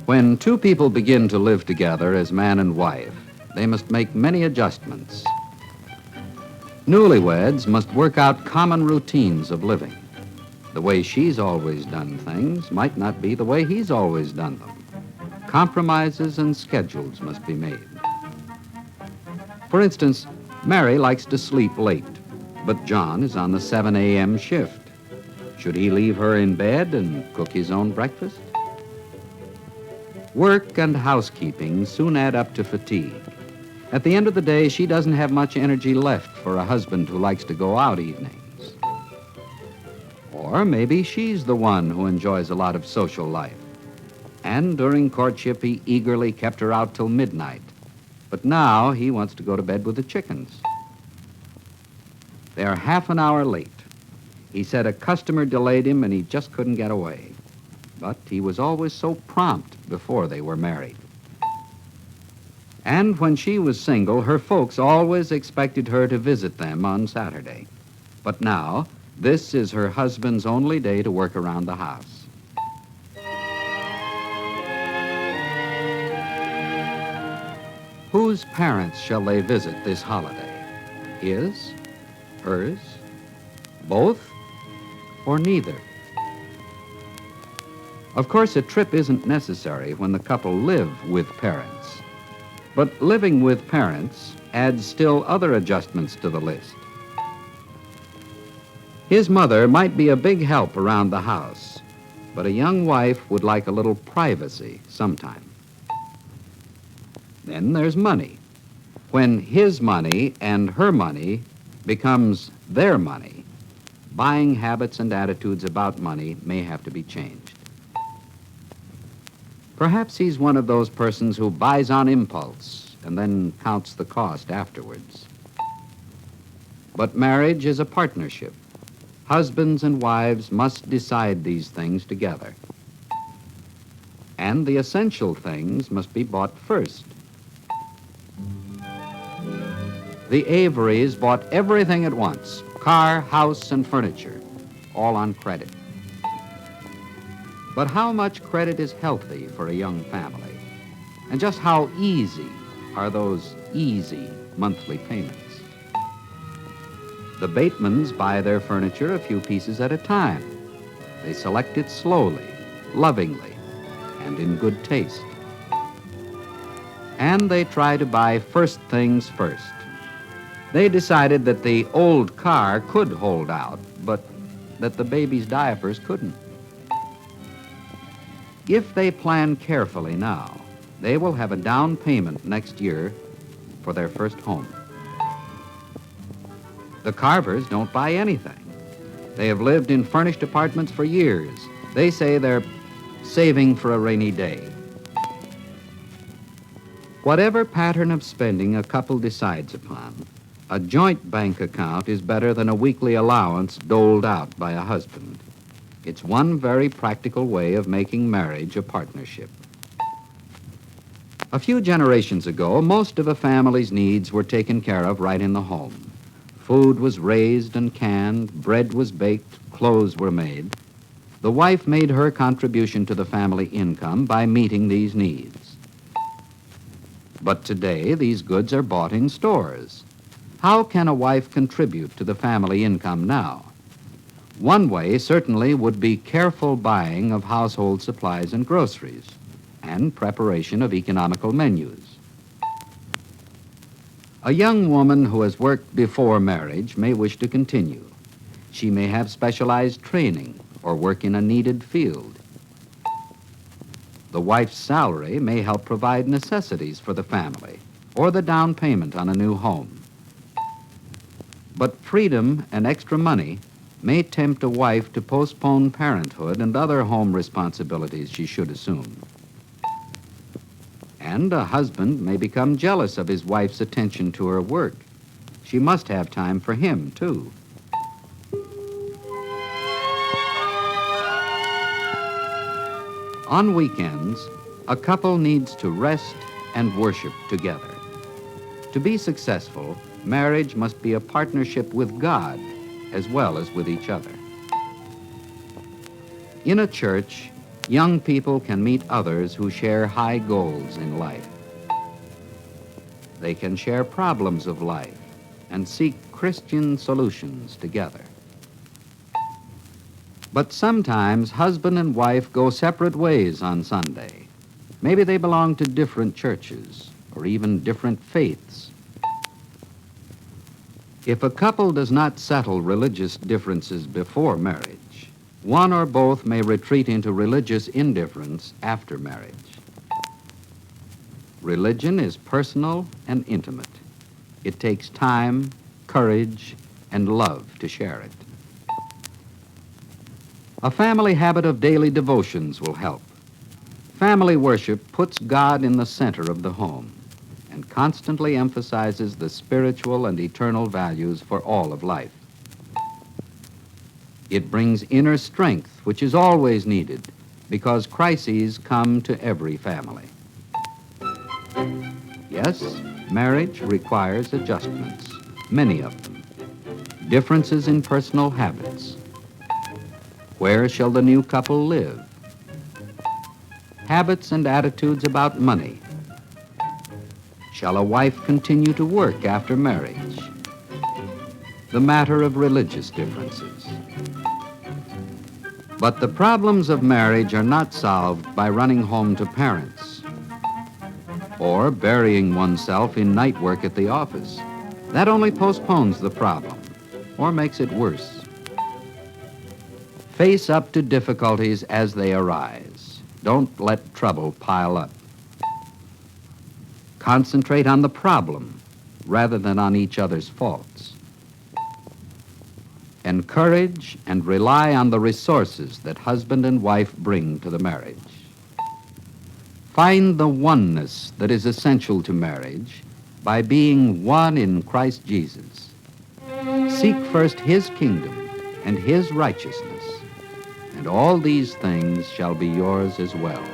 When two people begin to live together as man and wife, they must make many adjustments. Newlyweds must work out common routines of living. The way she's always done things might not be the way he's always done them. Compromises and schedules must be made. For instance, Mary likes to sleep late, but John is on the 7 a.m. shift. Should he leave her in bed and cook his own breakfast? Work and housekeeping soon add up to fatigue. At the end of the day, she doesn't have much energy left for a husband who likes to go out evenings. Or maybe she's the one who enjoys a lot of social life. And during courtship, he eagerly kept her out till midnight. But now he wants to go to bed with the chickens. They're half an hour late. He said a customer delayed him and he just couldn't get away. But he was always so prompt before they were married. And when she was single, her folks always expected her to visit them on Saturday. But now, this is her husband's only day to work around the house. Whose parents shall they visit this holiday? His? Hers? Both? Or neither? Of course, a trip isn't necessary when the couple live with parents. But living with parents adds still other adjustments to the list. His mother might be a big help around the house, but a young wife would like a little privacy sometime. Then there's money. When his money and her money becomes their money, buying habits and attitudes about money may have to be changed. Perhaps he's one of those persons who buys on impulse and then counts the cost afterwards. But marriage is a partnership. Husbands and wives must decide these things together. And the essential things must be bought first. The Averys bought everything at once, car, house, and furniture, all on credit. But how much credit is healthy for a young family? And just how easy are those easy monthly payments? The Batemans buy their furniture a few pieces at a time. They select it slowly, lovingly, and in good taste. And they try to buy first things first. They decided that the old car could hold out, but that the baby's diapers couldn't. If they plan carefully now, they will have a down payment next year for their first home. The Carvers don't buy anything. They have lived in furnished apartments for years. They say they're saving for a rainy day. Whatever pattern of spending a couple decides upon, a joint bank account is better than a weekly allowance doled out by a husband. It's one very practical way of making marriage a partnership. A few generations ago, most of a family's needs were taken care of right in the home. Food was raised and canned, bread was baked, clothes were made. The wife made her contribution to the family income by meeting these needs. But today, these goods are bought in stores. How can a wife contribute to the family income now? One way certainly would be careful buying of household supplies and groceries, and preparation of economical menus. A young woman who has worked before marriage may wish to continue. She may have specialized training or work in a needed field. The wife's salary may help provide necessities for the family or the down payment on a new home. But freedom and extra money may tempt a wife to postpone parenthood and other home responsibilities she should assume. And a husband may become jealous of his wife's attention to her work. She must have time for him, too. On weekends, a couple needs to rest and worship together. To be successful, marriage must be a partnership with God as well as with each other. In a church, young people can meet others who share high goals in life. They can share problems of life and seek Christian solutions together. But sometimes husband and wife go separate ways on Sunday. Maybe they belong to different churches or even different faiths. If a couple does not settle religious differences before marriage, one or both may retreat into religious indifference after marriage. Religion is personal and intimate. It takes time, courage, and love to share it. A family habit of daily devotions will help. Family worship puts God in the center of the home and constantly emphasizes the spiritual and eternal values for all of life. It brings inner strength, which is always needed because crises come to every family. Yes, marriage requires adjustments, many of them. Differences in personal habits. Where shall the new couple live? Habits and attitudes about money. Shall a wife continue to work after marriage? The matter of religious differences. But the problems of marriage are not solved by running home to parents or burying oneself in night work at the office. That only postpones the problem or makes it worse. Face up to difficulties as they arise. Don't let trouble pile up. Concentrate on the problem rather than on each other's faults. Encourage and rely on the resources that husband and wife bring to the marriage. Find the oneness that is essential to marriage by being one in Christ Jesus. Seek first His kingdom and His righteousness, and all these things shall be yours as well.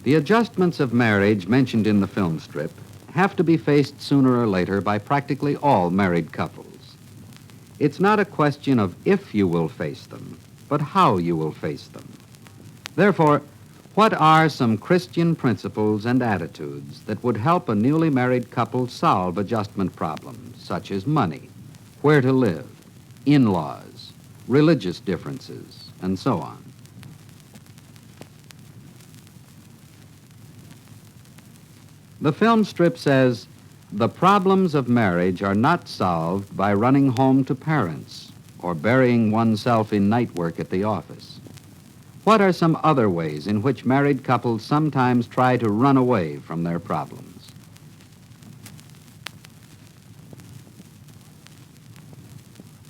The adjustments of marriage mentioned in the film strip have to be faced sooner or later by practically all married couples. It's not a question of if you will face them, but how you will face them. Therefore, what are some Christian principles and attitudes that would help a newly married couple solve adjustment problems, such as money, where to live, in-laws, religious differences, and so on? The film strip says, the problems of marriage are not solved by running home to parents or burying oneself in night work at the office. What are some other ways in which married couples sometimes try to run away from their problems?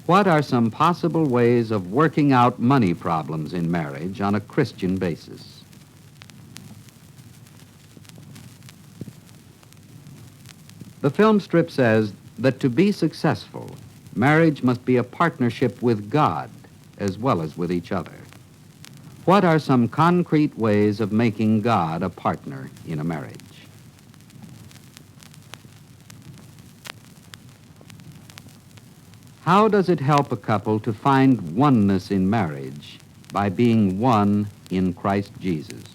What are some possible ways of working out money problems in marriage on a Christian basis? The film strip says that to be successful, marriage must be a partnership with God as well as with each other. What are some concrete ways of making God a partner in a marriage? How does it help a couple to find oneness in marriage by being one in Christ Jesus?